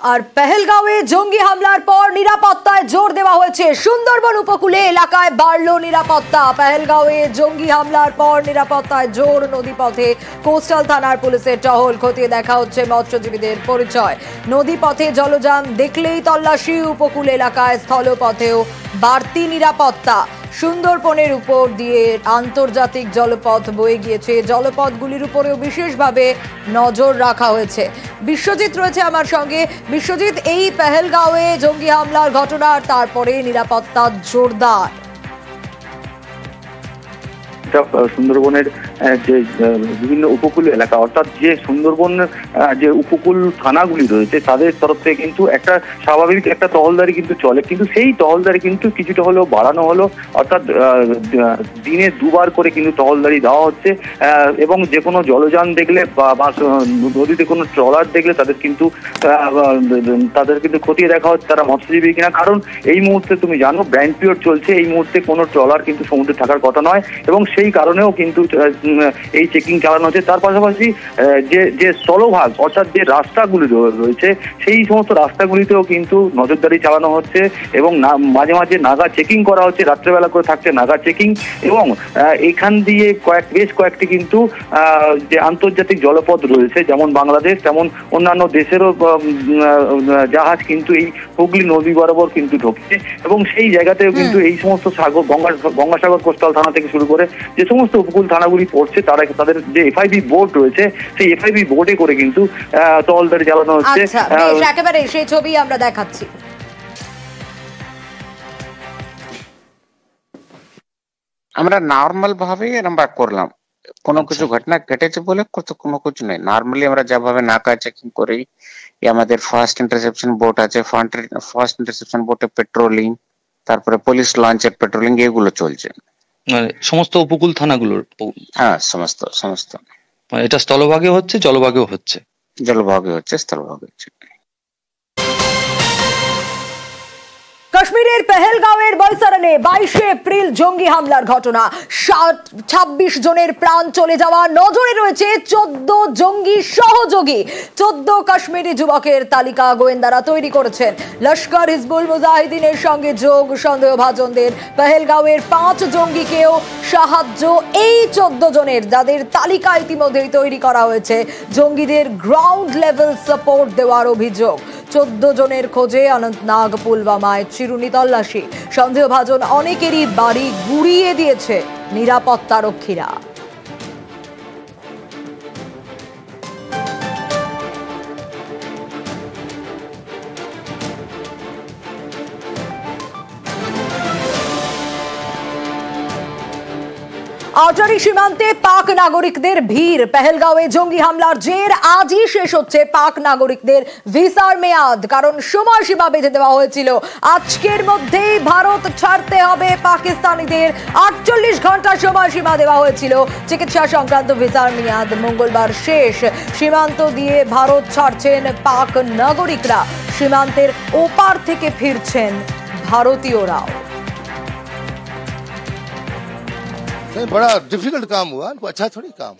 আর পেহেলগাঁওয়ে জঙ্গি হামলার পর নিরাপত্তায় জোর দেওয়া হয়েছে। সুন্দরবন উপকূলে এলাকায় বাড়ল নিরাপত্তা। পেহেলগাঁওয়ে জঙ্গি হামলার পর নিরাপত্তায় জোর। নদীপথে কোস্টাল থানার পুলিশের টহল খতিয়ে দেখা হচ্ছে মৎস্যজীবীদের পরিচয়। নদীপথে জলযান দেখলেই তল্লাশি। উপকূল এলাকায় স্থলপথেও বাড়তি নিরাপত্তা। সুন্দরবনের উপর দিয়ে আন্তর্জাতিক জলপথ বয়ে গিয়েছে। জলপথগুলির উপরেও বিশেষভাবে নজর রাখা হয়েছে। বিশ্বজিৎ রয়েছে আমার সঙ্গে। বিশ্বজিৎ, এই পেহেলগাঁওয়ে জঙ্গি হামলার ঘটনা, তারপরে নিরাপত্তা জোরদার। সুন্দরবনের যে বিভিন্ন উপকূল এলাকা, অর্থাৎ যে সুন্দরবন যে উপকূল থানাগুলি রয়েছে তাদের তরফ থেকে কিন্তু একটা স্বাভাবিক একটা টহলদারি কিন্তু চলে, কিন্তু সেই টহলদারি কিন্তু কিছুটা হলেও বাড়ানো হলো। অর্থাৎ দিনে দুবার করে কিন্তু টহলদারি দেওয়া হচ্ছে এবং যে কোনো জলযান দেখলে বা নদীতে কোনো ট্রলার দেখলে তাদের কিন্তু খতিয়ে দেখা হচ্ছে তারা মৎস্যজীবী কিনা। কারণ এই মুহূর্তে তুমি জানো ব্যান্ড পিরিয়ড চলছে, এই মুহূর্তে কোনো ট্রলার কিন্তু সমুদ্রে থাকার কথা নয় এবং সেই কারণেও কিন্তু এই চেকিং চালানো হচ্ছে। তার পাশাপাশি যে স্থলভাগ অর্থাৎ যে রাস্তাগুলি রয়েছে সেই সমস্ত রাস্তাগুলিতেও কিন্তু নজরদারি চালানো হচ্ছে এবং মাঝে মাঝে নাগা চেকিং করা হচ্ছে। রাত্রেবেলা করে থাকছে নাগা চেকিং এবং এখান দিয়ে বেশ কয়েকটি কিন্তু যে আন্তর্জাতিক জলপথ রয়েছে, যেমন বাংলাদেশ তেমন অন্যান্য দেশেরও জাহাজ কিন্তু এই হুগলি নদী বরাবর কিন্তু ঢোকে এবং সেই জায়গাতেও কিন্তু এই সমস্ত গঙ্গাসাগর কোস্টাল থানা থেকে শুরু করে যে সমস্ত উপকূল থানাগুলি পড়ছে তাদের যে এফআইবি বোর্ড রয়েছে সেই এফআইবি বোর্ডে করে কিন্তু টহলদারি চালানো হচ্ছে। একেবারে সেই ছবি আমরা দেখাচ্ছি। আমরা নর্মাল ভাবে আমরা করলাম, কোনো কিছু ঘটনা ঘটেছে বলে কোনো কিছু নেই। নর্মালি আমরা যেভাবে নাকা চেকিং করি, আমাদের ফার্স্ট ইন্টারসেপশন বোট আছে, ফার্স্ট ইন্টারসেপশন বোটে পেট্রোলিং, তারপরে পুলিশ লঞ্চের পেট্রোলিং, এগুলো চলছে সমস্ত উপকূল থানাগুলোর। হ্যাঁ, সমস্ত এটা স্থলভাগে হচ্ছে, জলভাগেও হচ্ছে। জলভাগে হচ্ছে, স্থলভাগে হচ্ছে। কাশ্মীরের পেহেলগাঁওয়ের বৈসারণে 22 এপ্রিল জঙ্গি হামলার ঘটনা। 26 জনের প্রাণ চলে যাওয়া। নজরে রয়েছে 14 জঙ্গি সহযোগী। 14 কাশ্মীরি যুবকের তালিকা গোয়েন্দারা তৈরি করেছেন। লস্কর হিজবুল মুজাহিদিনের সঙ্গে যোগ সন্দেহভাজনদের। পেহেলগাঁওয়ের 5 জঙ্গিকেও সাহায্য এই 14 জনের, যাদের তালিকা ইতিমধ্যেই তৈরি করা হয়েছে। জঙ্গিদের গ্রাউন্ড লেভেল সাপোর্ট দেওয়ার অভিযোগ। 14 জনের খোঁজে অনন্তনাগ পুলওয়ামায় চিরুনি তল্লাশি। সন্দেহভাজন অনেকেরই বাড়ি গুড়িয়ে দিয়েছে নিরাপত্তা রক্ষীরা। আটারি সীমান্তে পাক নাগরিকদের ভিড়। পেহেলগাঁওয়ে জঙ্গি হামলার জের আজই শেষ হচ্ছে পাক নাগরিকদের ভিসার মেয়াদ, কারণ সময়সীমা বেঁধে দেওয়া হয়েছিল। আজকের মধ্যেই ভারত ছাড়তে হবে পাকিস্তানিদের। 48 ঘন্টা সময়সীমা দেওয়া হয়েছিল। চিকিৎসা সংক্রান্ত ভিসার মেয়াদ মঙ্গলবার শেষ। সীমান্ত দিয়ে ভারত ছাড়ছেন পাক নাগরিকরা। সীমান্তের ওপার থেকে ফিরছেন ভারতীয়রাও। बड़ा डिफिकल्ट काम हुआ, अच्छा थोड़ी काम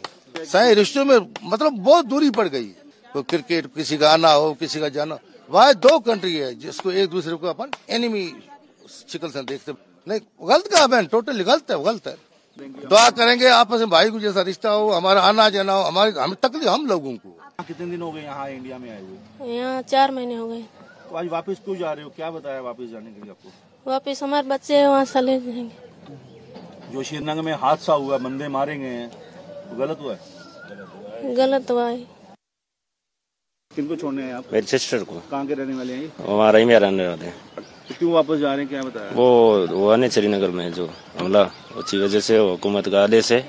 सही रिश्तों में मतलब बहुत दूरी पड़ गई। तो क्रिकेट किसी का आना हो, किसी का जाना, वहाँ 2 कंट्री है जिसको एक दूसरे को अपन एनिमी शिकल से देखते नहीं। गलत काम है, टोटली गलत है। दुआ करेंगे आपस में भाई को जैसा रिश्ता हो, हमारा आना जाना हो, हमें तकलीफ हम लोगों को। कितने दिन हो गए यहाँ इंडिया में आए हुए? यहाँ 4 महीने हो गए। तो आज वापस क्यों जा रहे हो, क्या बताया वापस जाने के लिए आपको? वापस हमारे बच्चे हैं, वहाँ चले जाएंगे। जो श्रीनगर में हादसा हुआ, बंदे मारे गए हैं, तो गलत हुआ है? गलत हुआ है। किनको छोड़ने हैं आप? मेरी सिस्टर को। कहाँ के रहने वाले हैं? हमारा ही में रहने वाले हैं। तो क्यों वापस जा रहे हैं, क्या बताया? वो आने श्रीनगर में जो हमला, उसी वजह से हुकूमत का आदेश है,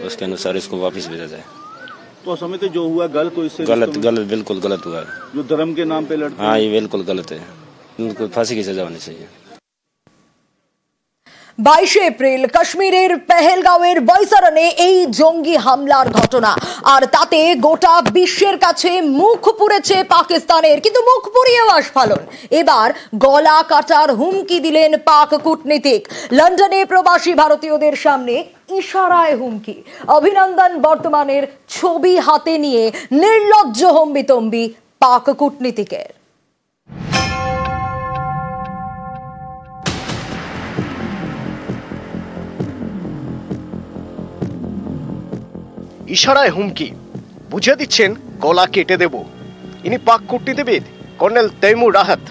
उसके अनुसार इसको वापस भेजा जाए। तो समय तो जो हुआ गलत, तो इससे गलत बिल्कुल गलत हुआ है। जो धर्म के नाम पे लड़ते, हाँ ये बिल्कुल गलत है, इनको फांसी की सजा होनी चाहिए। 22 এপ্রিল কাশ্মীরের পেহেলগাঁওয়ের বৈসারণে এই জঙ্গি হামলার ঘটনা, আর তাতে গোটা বিশ্বের কাছে মুখ পুড়েছে পাকিস্তানের। কিন্তু মুখ পুড়িয়েও আস্ফালন। এবার গলা কাটার হুমকি দিলেন পাক কূটনীতিক। লন্ডনে প্রবাসী ভারতীয়দের সামনে ইশারায় হুমকি। অভিনন্দন বর্তমানের ছবি হাতে নিয়ে নির্লজ্জ হম্বিতম্বি পাক কূটনীতিকের। ইশারায় হুমকি, বুঝিয়ে দিচ্ছেন গলা কেটে দেব। ইনি পাক কূটনীতিবিদ কর্নেল তৈমুর রাহাত।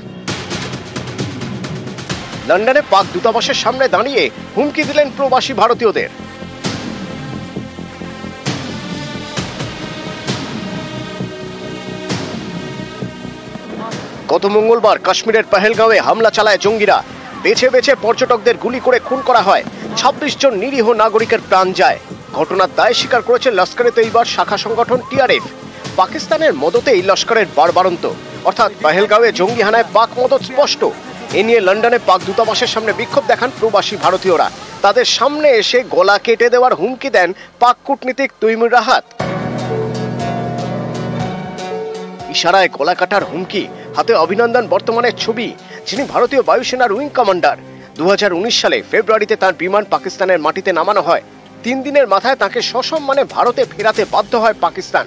লন্ডনে পাক দূতাবাসের সামনে দাঁড়িয়ে হুমকি দিলেন প্রবাসী ভারতীয়দের। গত মঙ্গলবার কাশ্মীরের পহেলগাঁওয়ে হামলা চালায় জঙ্গিরা। বেছে বেছে পর্যটকদের গুলি করে খুন করা হয়। 26 জন নিরীহ নাগরিকের প্রাণ যায়। ঘটনার দায় স্বীকার করেছে লস্করে তৈয়বার শাখা সংগঠন টিআরএফ। পাকিস্তানের মদতেই লস্করের বাড়বাড়ন্ত, অর্থাৎ পহেলগাঁওয়ে জঙ্গি হানায় পাক মদত স্পষ্ট। এ নিয়ে লন্ডনে পাক দূতাবাসের সামনে বিক্ষোভ দেখান প্রবাসী ভারতীয়রা। তাদের সামনে এসে গলা কেটে দেওয়ার হুমকি দেন পাক কূটনীতিক তৈমুর রাহাত। ইশারায় গলা কাটার হুমকি, হাতে অভিনন্দন বর্তমানের ছবি, যিনি ভারতীয় বায়ুসেনার উইং কমান্ডার। 2019 সালে ফেব্রুয়ারিতে তার বিমান পাকিস্তানের মাটিতে নামানো হয়। 3 দিনের মাথায় তাকে সসম্মানে ভারতে ফেরাতে বাধ্য হয় পাকিস্তান।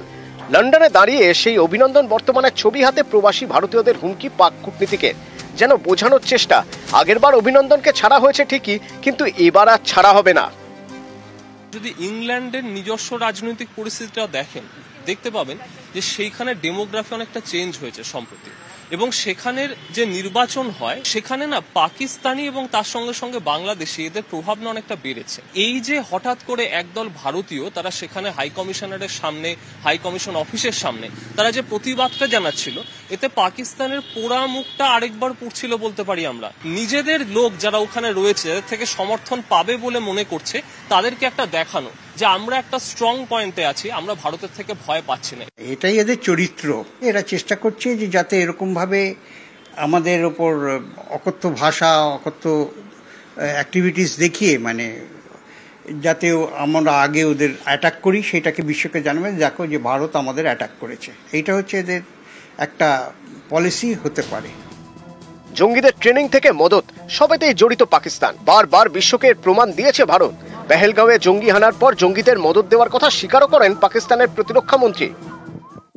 লন্ডনে দাঁড়িয়ে সেই অভিনন্দন বর্তমানের ছবি হাতে প্রবাসী ভারতীয়দের হুমকি পাক কূটনীতিকের, যেন বোঝানোর চেষ্টা আগেরবার অভিনন্দনকে ছাড়া হয়েছে ঠিকই, কিন্তু এবার আর ছাড়া হবে না। যদি ইংল্যান্ডের নিজস্ব রাজনৈতিক পরিস্থিতিটা দেখেন, দেখতে পাবেন যে সেইখানে ডেমোগ্রাফি অনেকটা চেঞ্জ হয়েছে সম্প্রতি, এবং সেখানের যে নির্বাচন হয় সেখানে না পাকিস্তানি এবং তার সঙ্গে সঙ্গে বাংলাদেশি এদের প্রভাব না অনেকটা বেড়েছে। এই যে হঠাৎ করে একদল ভারতীয় তারা সেখানে হাই কমিশনারের সামনে, হাই কমিশন অফিসের সামনে তারা যে প্রতিবাদটা জানাচ্ছিল, এতে পাকিস্তানের পোড়া মুখটা আরেকবার পুড়ছিল বলতে পারি আমরা। নিজেদের লোক যারা ওখানে রয়েছে, যাদের থেকে সমর্থন পাবে বলে মনে করছে, তাদেরকে একটা দেখানো যে আমরা একটা স্ট্রং পয়েন্টে আছি, আমরা ভারতের থেকে ভয় পাচ্ছি না। এটাই এদের চরিত্র। এরা চেষ্টা করছে যে যাতে এরকম ভাবে আমাদের ওপর অকথ্য ভাষা, অকথ্য অ্যাক্টিভিটিস দেখিয়ে, মানে যাতে আমরা আগে ওদের অ্যাটাক করি, সেটাকে বিশ্বকে জানাবে দেখো যে ভারত আমাদের অ্যাটাক করেছে। এইটা হচ্ছে এদের একটা পলিসি হতে পারে। জঙ্গিদের ট্রেনিং থেকে মদত, সবেতেই জড়িত পাকিস্তান। বারবার বিশ্বকে প্রমাণ দিয়েছে ভারত। পহেলগাঁওয়ে জঙ্গি হানার পর জঙ্গিদের মদত দেওয়ার কথা স্বীকারও করেন পাকিস্তানের প্রতিরক্ষা মন্ত্রী।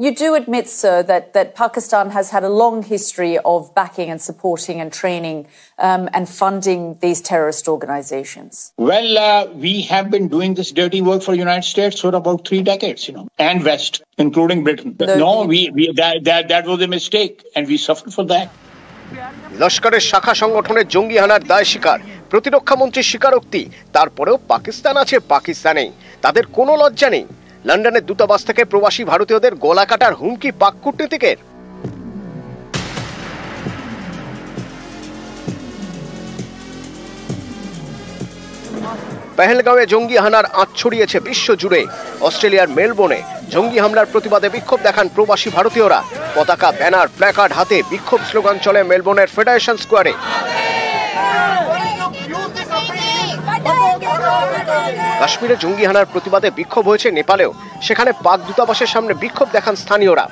You do admit, sir, that Pakistan has had a long history of backing and supporting and training and funding these terrorist organizations. Well, we have been doing this dirty work for the United States for about 3 decades, and West, including Britain. That was a mistake, and we suffered for that. লস্করের শাখা সংগঠনের জঙ্গি হানার দায় স্বীকার, প্রতিরক্ষা মন্ত্রীর স্বীকারোক্তি। তারপরেও পাকিস্তান আছে পাকিস্তানেই, তাদের কোনো লজ্জা নেই। লন্ডনের দূতাবাস থেকে প্রবাসী ভারতীয়দের গলা কাটার হুমকি পাক কূটনীতিকের। পহেলগাঁওয়ে জঙ্গি হানার আঁচ ছড়িয়েছে বিশ্ব জুড়ে। অস্ট্রেলিয়ার মেলবোর্নে জঙ্গি হামলার প্রতিবাদে বিক্ষোভ দেখান প্রবাসী ভারতীয়রা। পতাকা, ব্যানার, প্ল্যাকার্ড হাতে বিক্ষোভ স্লোগান চলে মেলবোর্নের ফেডারেশন স্কোয়ারে। কাশ্মীরে জঙ্গি হানার প্রতিবাদে বিক্ষোভ হয়েছে নেপালেও। সেখানে পাক দূতাবাসের সামনে বিক্ষোভ দেখান স্থানীয়রা।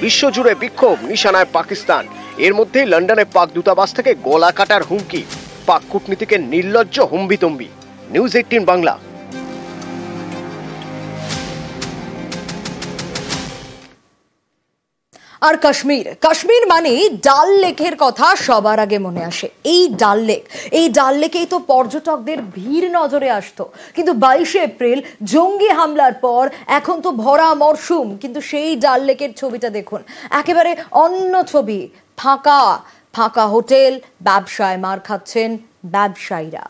বিশ্বজুড়ে বিক্ষোভ, নিশানায় পাকিস্তান। এর মধ্যেই লন্ডনে পাক দূতাবাস থেকে গলা কাটার হুমকি, পাক কূটনীতিকের নির্লজ্জ হম্বিতম্বি। নিউজ 18 বাংলা। আর কাশ্মীর মানে ডাল লেকের কথা সবার আগে মনে আসে। এই ডাল লেকেই তো পর্যটকদের ভিড় নজরে আসতো, কিন্তু 22 এপ্রিল জঙ্গি হামলার পর এখন তো ভরা মরশুম, কিন্তু সেই ডাল লেকের ছবিটা দেখুন, একেবারে অন্য ছবি। ফাঁকা হোটেল, ব্যবসায় মার খাচ্ছেন ব্যবসায়ীরা।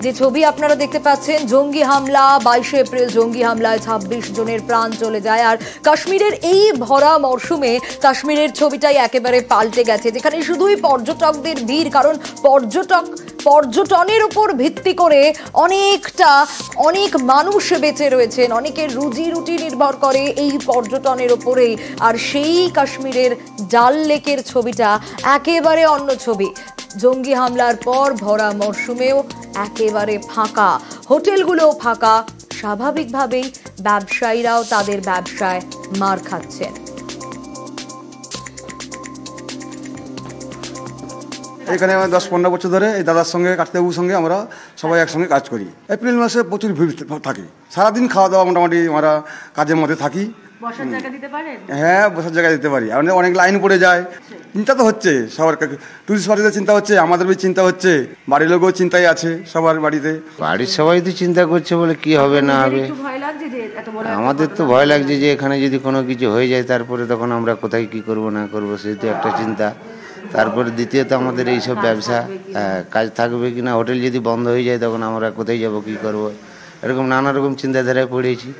যে ছবি আপনারা দেখতে পাচ্ছেন, জঙ্গি হামলা, 22 এপ্রিল জঙ্গি হামলায় 26 জনের প্রাণ চলে যায়। আর কাশ্মীরের এই ভরা মরশুমে কাশ্মীরের ছবিটাই একেবারে পাল্টে গেছে, যেখানে শুধুই পর্যটকদের ভিড়, কারণ পর্যটনের উপর ভিত্তি করে অনেক মানুষ বেঁচে রয়েছেন, অনেকের রুজি রুটি নির্ভর করে এই পর্যটনের উপরেই। আর সেই কাশ্মীরের ডাল লেকের ছবিটা একেবারে অন্য ছবি। জঙ্গি হামলার পর ভরা মরশুমেও একেবারে ফাঁকা, হোটেলগুলোও ফাঁকা। স্বাভাবিকভাবেই ব্যবসায়ীরাও তাদের ব্যবসায় মার খাচ্ছেন। এখানে 10-15 বছর ধরে এই দাদার সঙ্গে কার্তিকবাবুর সঙ্গে আমরা সবাই একসঙ্গে কাজ করি। এপ্রিল মাসে প্রচুর ভিড় থাকে, সারাদিন খাওয়া দাওয়া মোটামুটি আমরা কাজের মধ্যে থাকি। বসার জায়গা দিতে পারেন? হ্যাঁ, বসার জায়গা দিতে পারি। আমাদের অনেক লাইন পড়ে যায়, চিন্তা তো হচ্ছে সবার, টুরিস্ট পার্টিদের চিন্তা হচ্ছে, আমাদের চিন্তা হচ্ছে, বাড়ির লোকও চিন্তায় আছে সবার বাড়িতে। বাড়ির সবাই তো চিন্তা করছে বলে কি হবে না হবে, আমাদের তো ভয় লাগছে যে এখানে যদি কোনো কিছু হয়ে যায় তারপরে তখন আমরা কোথায় কি করব না করব, সেই তো একটা চিন্তা। তারপরে দ্বিতীয়ত আমাদের এইসব ব্যবসা কাজ থাকবে কিনা, হোটেল যদি বন্ধ হয়ে যায় তখন আমরা কোথায় যাব কি করব, এরকম নানা রকম চিন্তাধারায় পড়েছি।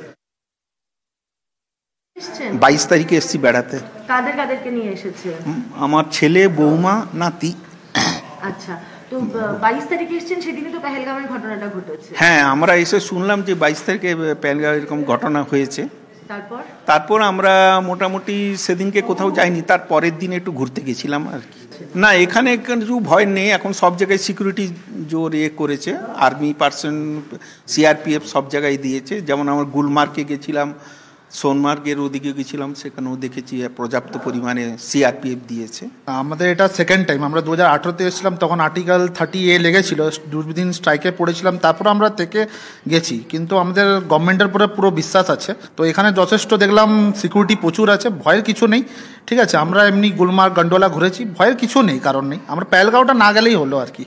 22 তারিখে এসেছি বেড়াতে। কাদেরকে নিয়ে এসেছে? আমার ছেলে, বৌমা, নাতি। আচ্ছা, তো 22 তারিখে এসেছেন, সেদিনই তো পেহেলগামের ঘটনাটা ঘটেছে। হ্যাঁ, আমরা এসে শুনলাম যে 22 তারিখে পেহেলগাঁও এরকম ঘটনা হয়েছে। তারপর আমরা মোটামুটি সেদিনকে কোথাও যাইনি, তার পরের দিন একটু ঘুরতে গেছিলাম আর কি। না, এখানে কিছু ভয় নেই, এখন সব জায়গায় সিকিউরিটি জোর করেছে, আর্মি পার্সন, সিআরপিএফ সব জায়গায় দিয়েছে। যেমন আমার গুলমার্গে গেছিলাম, সোনমার্গের ওদিকে গেছিলাম, সেখানেও দেখেছি পর্যাপ্ত পরিমাণে সিআরপিএফ দিয়েছে। আমাদের এটা সেকেন্ড টাইম। আমরা 2018-তে এসেছিলাম, তখন আর্টিকেল 30A লেগেছিল, দুদিন স্ট্রাইকে পড়েছিলাম, তারপর আমরা থেকে গেছি। কিন্তু আমাদের গভর্নমেন্টের উপরে পুরো বিশ্বাস আছে, তো এখানে যথেষ্ট দেখলাম সিকিউরিটি প্রচুর আছে, ভয়ের কিছু নেই। ঠিক আছে, আমরা এমনি গুলমার্গ, গন্ডোলা ঘুরেছি, ভয়ের কিছু নেই, কারণ নেই। আমরা পেহেলগাঁওটা না গেলেই হলো আর কি।